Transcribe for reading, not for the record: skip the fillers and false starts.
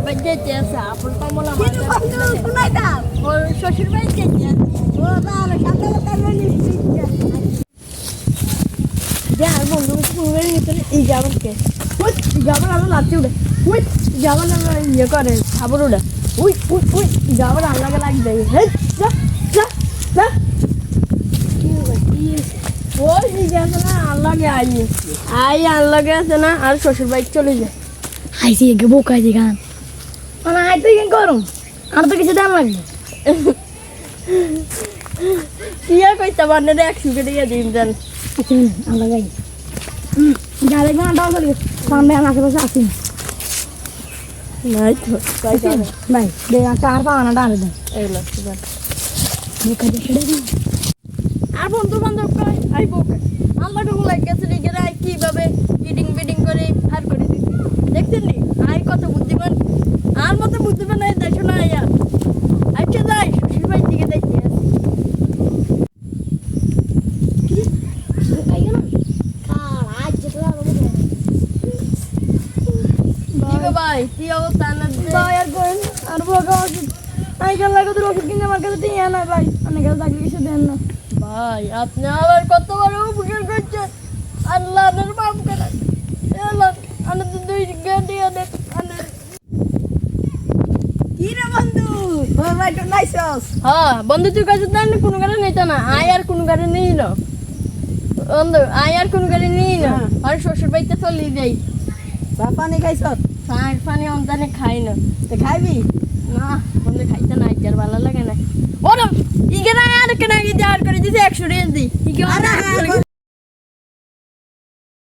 বাড়ি যেতে আছে আপন কমলা কিন্তু বন্ধু শুনাই দাও ওর শ্বশুর বাড়ি যেতে আছে ও তাহলে সকালে তারপরে নিশ্চিত যে আর বন্ধু পুরোর ভিতরে এই যাবারকে ওই যাবার আমরা লাচি উঠে ওই যাবার আমরা ইয়ে করে খাবার উঠে ওই ওই ওই যাবার আল্লাহকে লাগবে হ্যাঁ যা যা যা ওই দিকে আছে না আল্লাহকে আই আল্লাহকে আছে না আর শ্বশুর বাড়ি চলে যায় আইসি এগে বোকা দি গান মানে আইতে কেন করুম আর তো কিছু দাম লাগবে কি আর কইতে পারে রে 100 টাকা দিন দেন আচ্ছা আল্লাহ গাই গাড়ি গানটাও করি সামনে আশেপাশে আসি নাই তো কই যাবে ভাই দে চার পাওনা ডালে দেন এগুলো বোকা দেখে দেন আর বন্ধু বান্ধব কয় আই বোকা আল্লাহ ঢুক লাগছে রে আই কিভাবে ইডিং বিডিং করে ফার করে দিছি দেখছেন নি আই কত বুদ্ধিমান আর মতো বুদ্ধিমান এই দেখো না আয়া আচ্ছা যাই শ্বশুর বাড়ির দিকে দেখতে আসি কি গো ভাই কি অবস্থা না ভাই আর কোন আর বোকা আই কাল লাগে তোর ওষুধ কিনে আমার কাছে দিয়ে না ভাই অনেক কাছে থাকলে কিছু দেন না ভাই আপনি আবার কত বড় উপকার করছেন আল্লাহ আপনার মাফ করেন আল্লাহ আনে তো দুই গাড়ি আনে আনে কি রে বন্ধু ও ভাই তো নাইছস হ্যাঁ বন্ধু তুই কাছে দেন কোনো গাড়ি নিত না আয় আর কোনো গাড়ি নেই না বন্ধু আয় আর কোনো গাড়ি নেই না আর শ্বশুর বাড়িতে চলে যাই বাপা নে খাইছস শাক পানি আমদানি খাই না তে খাইবি না বন্ধু খাইতে না আর ভালো লাগে না ওরা ইগে না আর কেন আগে যার করে দিতে 100 টাকা দিই ইগে আরে